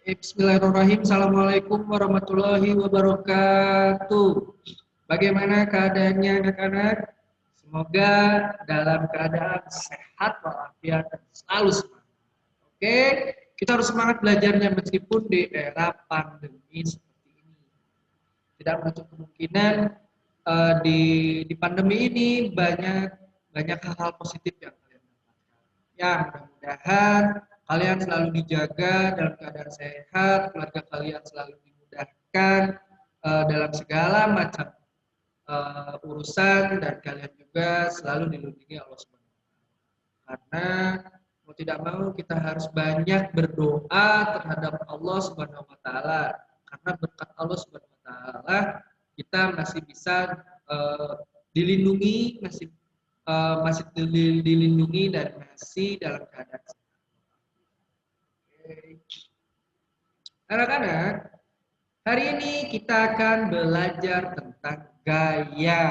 Bismillahirrahmanirrahim. Assalamualaikum warahmatullahi wabarakatuh. Bagaimana keadaannya anak-anak? Semoga dalam keadaan sehat walafiat dan selalu semangat. Oke, kita harus semangat belajarnya meskipun di era pandemi seperti ini. Tidak menutup kemungkinan di pandemi ini banyak hal-hal positif yang kalian dapatkan. Ya, mudah-mudahan kalian selalu dijaga dalam keadaan sehat, keluarga kalian selalu dimudahkan dalam segala macam urusan dan kalian juga selalu dilindungi Allah Subhanahu wa taala. Karena mau tidak mau kita harus banyak berdoa terhadap Allah Subhanahu wa taala. Karena berkat Allah Subhanahu wa taala kita masih bisa dilindungi, masih dilindungi dan masih dalam keadaan sehat. Anak-anak, hari ini kita akan belajar tentang gaya.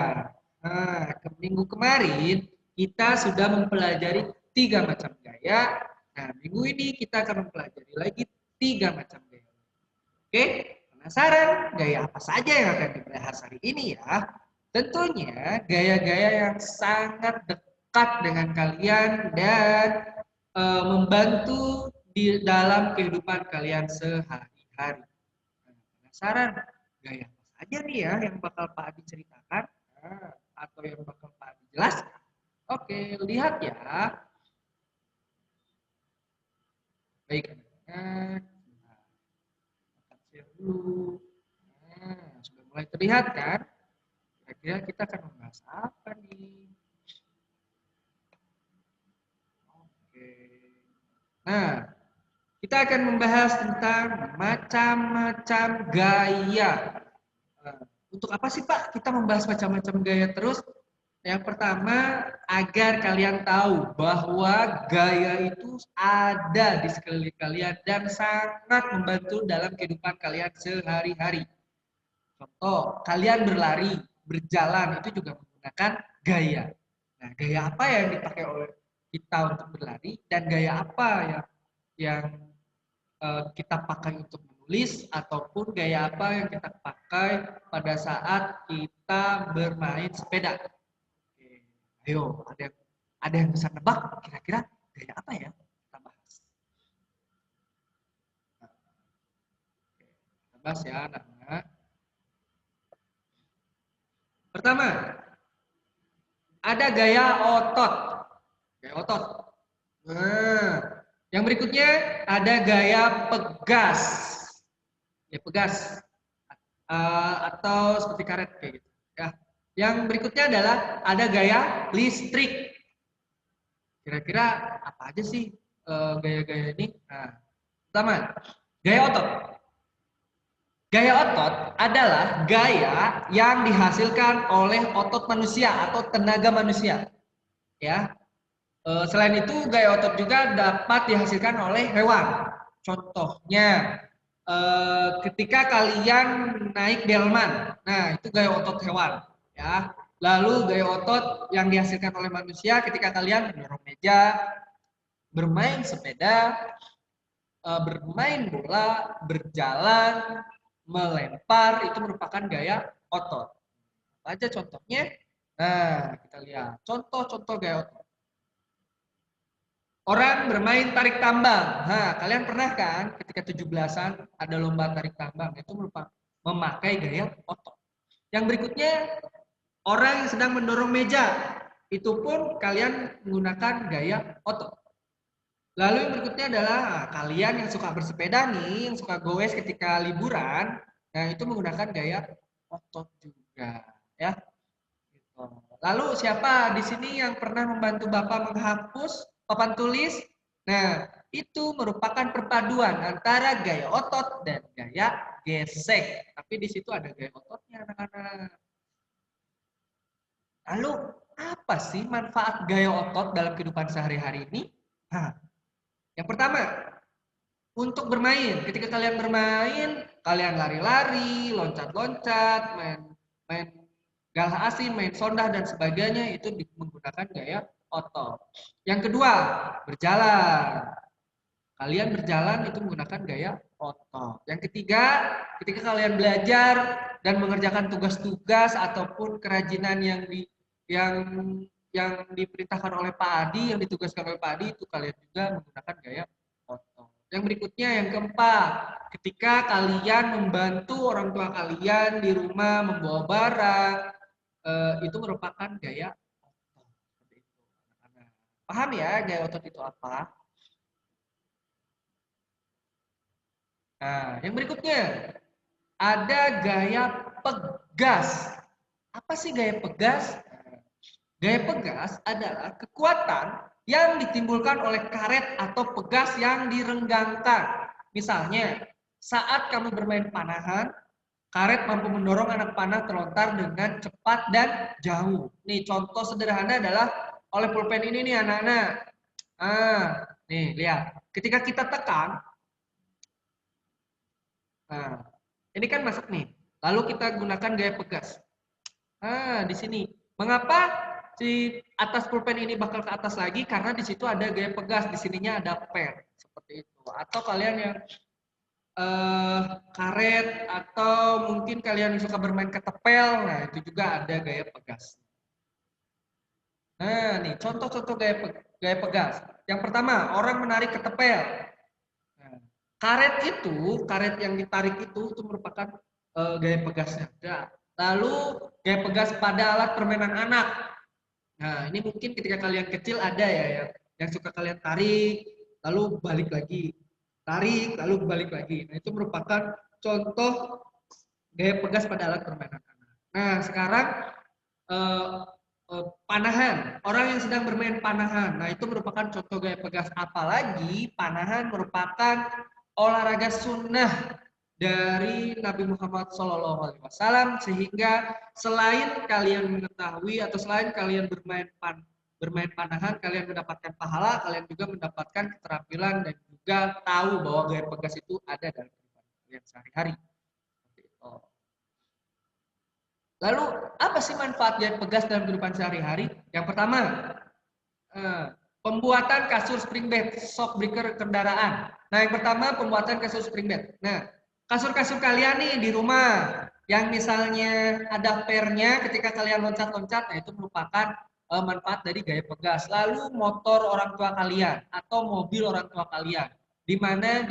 Nah, minggu kemarin kita sudah mempelajari 3 macam gaya. Nah, minggu ini kita akan mempelajari lagi 3 macam gaya. Oke, penasaran gaya apa saja yang akan dibahas hari ini ya? Tentunya gaya-gaya yang sangat dekat dengan kalian dan membantu di dalam kehidupan kalian sehari-hari. Nah, penasaran gaya apa saja nih ya yang bakal Pak Adi ceritakan atau yang bakal Pak Adi jelaskan? Oke, lihat ya. Baik, anak-anak. Share dulu. Nah, sudah mulai terlihat kan? Kira-kira kita akan membahas apa nih? Oke. Nah, kita akan membahas tentang macam-macam gaya. Untuk apa sih Pak kita membahas macam-macam gaya terus? Yang pertama, agar kalian tahu bahwa gaya itu ada di sekeliling kalian dan sangat membantu dalam kehidupan kalian sehari-hari. Contoh, kalian berlari, berjalan itu juga menggunakan gaya. Nah, gaya apa yang dipakai oleh kita untuk berlari dan gaya apa yang kita pakai untuk menulis ataupun gaya apa yang kita pakai pada saat kita bermain sepeda. Oke, ayo, ada yang bisa nebak kira-kira gaya apa ya? Kita bahas. Nah, kita bahas ya anak-anak. Pertama, ada gaya otot. Gaya otot. Nah, yang berikutnya ada gaya pegas. Ya pegas. Atau seperti karet kayak gitu. Ya. Yang berikutnya adalah ada gaya listrik. Kira-kira apa aja sih gaya-gaya ini? Nah, pertama, gaya otot. Gaya otot adalah gaya yang dihasilkan oleh otot manusia atau tenaga manusia. Ya, selain itu gaya otot juga dapat dihasilkan oleh hewan. Contohnya, ketika kalian naik delman, nah itu gaya otot hewan. Ya, lalu gaya otot yang dihasilkan oleh manusia ketika kalian mendorong meja, bermain sepeda, bermain bola, berjalan, melempar itu merupakan gaya otot. Apa aja contohnya? Nah, kita lihat contoh-contoh gaya otot. Orang bermain tarik tambang. Nah, kalian pernah kan ketika 17-an ada lomba tarik tambang itu merupakan memakai gaya otot. Yang berikutnya orang yang sedang mendorong meja. Itu pun kalian menggunakan gaya otot. Lalu yang berikutnya adalah kalian yang suka bersepeda nih, yang suka goes ketika liburan, nah itu menggunakan gaya otot juga, ya. Gitu. Lalu siapa di sini yang pernah membantu Bapak menghapus papan tulis? Nah, itu merupakan perpaduan antara gaya otot dan gaya gesek. Tapi di situ ada gaya ototnya, anak-anak. Lalu apa sih manfaat gaya otot dalam kehidupan sehari-hari ini? Nah, yang pertama, untuk bermain. Ketika kalian bermain, kalian lari-lari, loncat-loncat, main galah asing, main sondah dan sebagainya itu menggunakan gaya otot. Yang kedua, berjalan. Kalian berjalan itu menggunakan gaya otot. Yang ketiga, ketika kalian belajar dan mengerjakan tugas-tugas ataupun kerajinan yang yang diperintahkan oleh Pak Adi, yang ditugaskan oleh Pak Adi, itu kalian juga menggunakan gaya otot. Yang berikutnya, yang keempat, ketika kalian membantu orang tua kalian di rumah membawa barang, itu merupakan gaya otot. Seperti itu. Paham ya gaya otot itu apa? Nah, yang berikutnya ada gaya pegas. Apa sih gaya pegas? Gaya pegas adalah kekuatan yang ditimbulkan oleh karet atau pegas yang direnggangkan. Misalnya, saat kamu bermain panahan, karet mampu mendorong anak panah terlontar dengan cepat dan jauh. Nih, contoh sederhana adalah oleh pulpen ini nih anak-anak. Nih, lihat. Ketika kita tekan, nah, ini kan masuk nih. Lalu kita gunakan gaya pegas. Di sini. Mengapa si atas pulpen ini bakal ke atas lagi? Karena di situ ada gaya pegas, di sininya ada pen. Seperti itu. Atau kalian yang karet atau mungkin kalian suka bermain ketepel, nah itu juga ada gaya pegas. Nah, nih contoh-contoh gaya pegas. Yang pertama, orang menarik ketepel. Nah, karet yang ditarik itu merupakan gaya pegasnya. Nah, lalu gaya pegas pada alat permainan anak. Nah, ini mungkin ketika kalian kecil ada ya yang suka kalian tarik, lalu balik lagi. Tarik, lalu balik lagi. Nah, itu merupakan contoh gaya pegas pada alat permainan anak. Nah, sekarang eh, panahan. Orang yang sedang bermain panahan. Nah, itu merupakan contoh gaya pegas. Apalagi panahan merupakan olahraga sunnah dari Nabi Muhammad SAW, sehingga selain kalian mengetahui atau selain kalian bermain panahan, kalian mendapatkan pahala, kalian juga mendapatkan keterampilan dan juga tahu bahwa gaya pegas itu ada dalam kehidupan kalian sehari-hari. Lalu apa sih manfaat gaya pegas dalam kehidupan sehari-hari? Yang pertama, pembuatan kasur spring bed, shock breaker kendaraan. Nah, yang pertama pembuatan kasur spring bed. Nah, kasur-kasur kalian nih di rumah yang misalnya ada pernya ketika kalian loncat-loncat, nah itu merupakan manfaat dari gaya pegas. Lalu motor orang tua kalian atau mobil orang tua kalian, di mana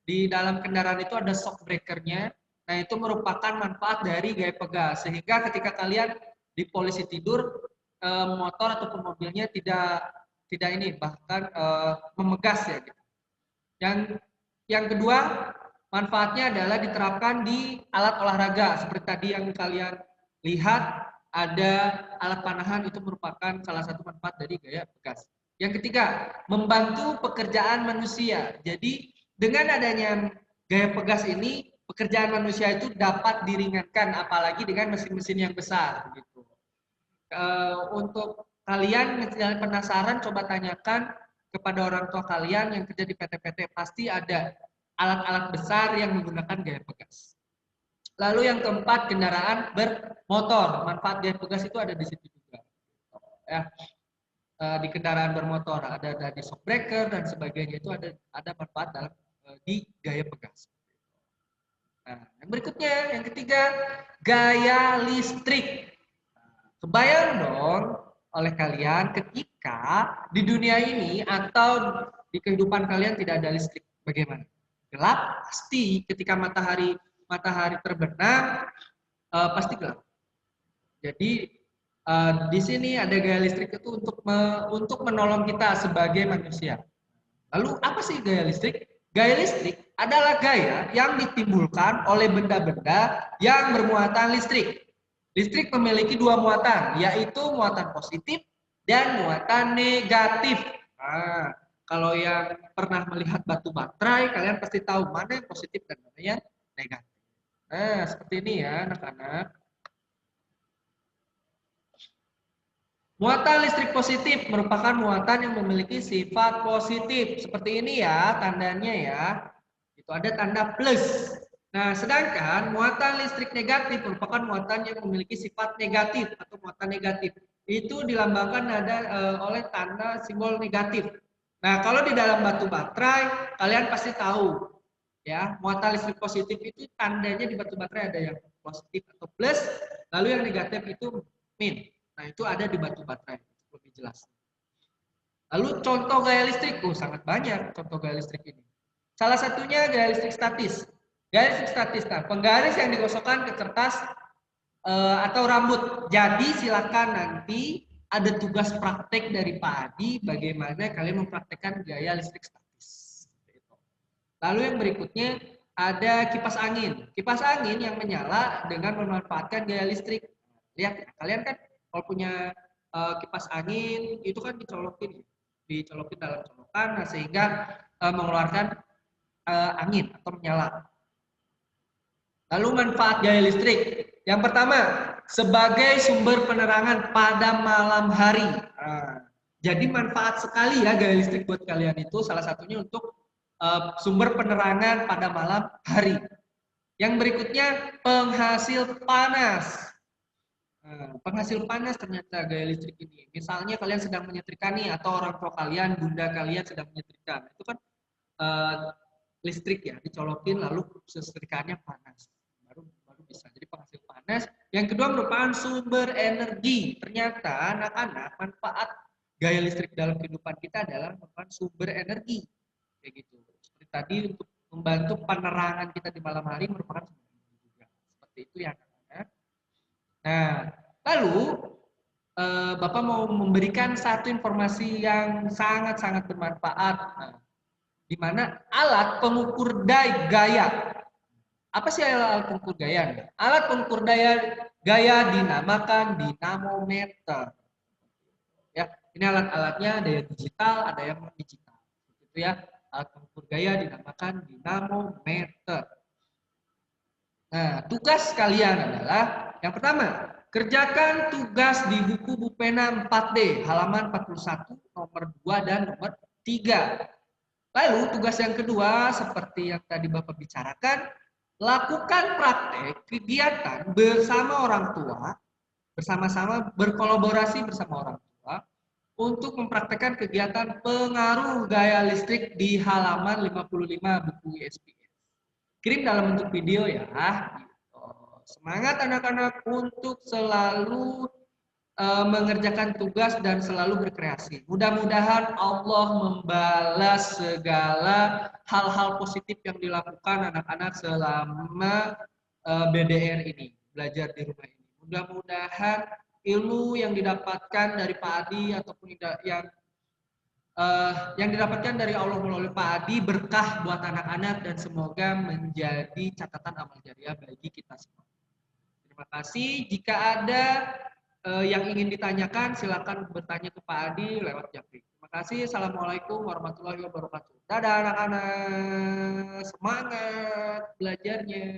di dalam kendaraan itu ada shock breakernya. Nah, itu merupakan manfaat dari gaya pegas. Sehingga ketika kalian di polisi tidur, motor ataupun mobilnya tidak ini bahkan memegas ya gitu. Yang kedua, manfaatnya adalah diterapkan di alat olahraga seperti tadi yang kalian lihat ada alat panahan, itu merupakan salah satu manfaat dari gaya pegas. Yang ketiga, membantu pekerjaan manusia. Jadi dengan adanya gaya pegas ini, pekerjaan manusia itu dapat diringankan, apalagi dengan mesin-mesin yang besar gitu. Untuk kalian yang penasaran, coba tanyakan kepada orang tua kalian yang kerja di PT-PT, pasti ada alat-alat besar yang menggunakan gaya pegas. Lalu yang keempat, kendaraan bermotor. Manfaat gaya pegas itu ada di situ juga. Ya, di kendaraan bermotor ada di shock breaker dan sebagainya, itu ada manfaat dalam di gaya pegas. Nah, yang berikutnya, yang ketiga, gaya listrik. Kebayang dong oleh kalian ketika di dunia ini atau di kehidupan kalian tidak ada listrik, bagaimana? Gelap pasti. Ketika matahari terbenam pasti gelap. Jadi di sini ada gaya listrik itu untuk menolong kita sebagai manusia. Lalu apa sih gaya listrik? Gaya listrik adalah gaya yang ditimbulkan oleh benda-benda yang bermuatan listrik. Listrik memiliki dua muatan, yaitu muatan positif dan muatan negatif. Nah, kalau yang pernah melihat batu baterai, kalian pasti tahu mana yang positif dan mana yang negatif. Nah, seperti ini ya anak-anak. Muatan listrik positif merupakan muatan yang memiliki sifat positif. Seperti ini ya tandanya ya. Itu ada tanda plus. Nah, sedangkan muatan listrik negatif merupakan muatan yang memiliki sifat negatif atau muatan negatif. Itu dilambangkan oleh tanda simbol negatif. Nah, kalau di dalam batu baterai, kalian pasti tahu ya, muatan listrik positif itu tandanya di batu baterai ada yang positif atau plus, lalu yang negatif itu min. Nah, itu ada di batu baterai, lebih jelas. Lalu contoh gaya listrik, sangat banyak contoh gaya listrik ini. Salah satunya gaya listrik statis. Gaya listrik statis, nah, penggaris yang digosokkan ke kertas atau rambut. Jadi silakan nanti ada tugas praktek dari Pak Adi bagaimana kalian mempraktekkan gaya listrik statis. Lalu yang berikutnya ada kipas angin. Kipas angin yang menyala dengan memanfaatkan gaya listrik. Lihat, kalian kan kalau punya kipas angin itu kan dicolokin dalam colokan, nah, sehingga mengeluarkan angin atau menyala. Lalu manfaat gaya listrik. Yang pertama, sebagai sumber penerangan pada malam hari. Nah, jadi manfaat sekali ya gaya listrik buat kalian itu, salah satunya untuk sumber penerangan pada malam hari. Yang berikutnya, penghasil panas. Nah, penghasil panas ternyata gaya listrik ini. Misalnya kalian sedang menyetrika nih, atau orang tua kalian, bunda kalian sedang menyetrika. Itu kan listrik ya, dicolokin lalu setrikaannya panas. Baru bisa. Jadi penghasil panas. Yang kedua merupakan sumber energi. Ternyata anak-anak manfaat gaya listrik dalam kehidupan kita adalah merupakan sumber energi. Kayak gitu. Seperti tadi untuk membantu penerangan kita di malam hari merupakan sumber energi juga. Seperti itu ya anak-anak. Nah, lalu Bapak mau memberikan satu informasi yang sangat-sangat bermanfaat. Nah, di mana alat pengukur gaya. Apa sih alat pengukur gaya? Alat pengukur gaya dinamakan dinamometer. Ya, ini alat-alatnya ada yang digital, ada yang non digital. Itu ya, alat pengukur gaya dinamakan dinamometer. Nah, tugas kalian adalah yang pertama, kerjakan tugas di buku Bupena 4D, halaman 41, nomor 2 dan nomor 3. Lalu tugas yang kedua, seperti yang tadi Bapak bicarakan, lakukan praktek kegiatan bersama orang tua, bersama-sama berkolaborasi bersama orang tua, untuk mempraktekkan kegiatan pengaruh gaya listrik di halaman 55 buku ISPS. Kirim dalam bentuk video ya. Semangat anak-anak untuk selalu mengerjakan tugas dan selalu berkreasi. Mudah-mudahan Allah membalas segala hal-hal positif yang dilakukan anak-anak selama BDR ini, belajar di rumah ini. Mudah-mudahan ilmu yang didapatkan dari Pak Adi ataupun yang didapatkan dari Allah melalui Pak Adi berkah buat anak-anak dan semoga menjadi catatan amal jariah bagi kita semua. Terima kasih. Jika ada yang ingin ditanyakan, silakan bertanya ke Pak Adi lewat Japri. Terima kasih. Assalamualaikum warahmatullahi wabarakatuh. Dadah anak-anak. Semangat belajarnya.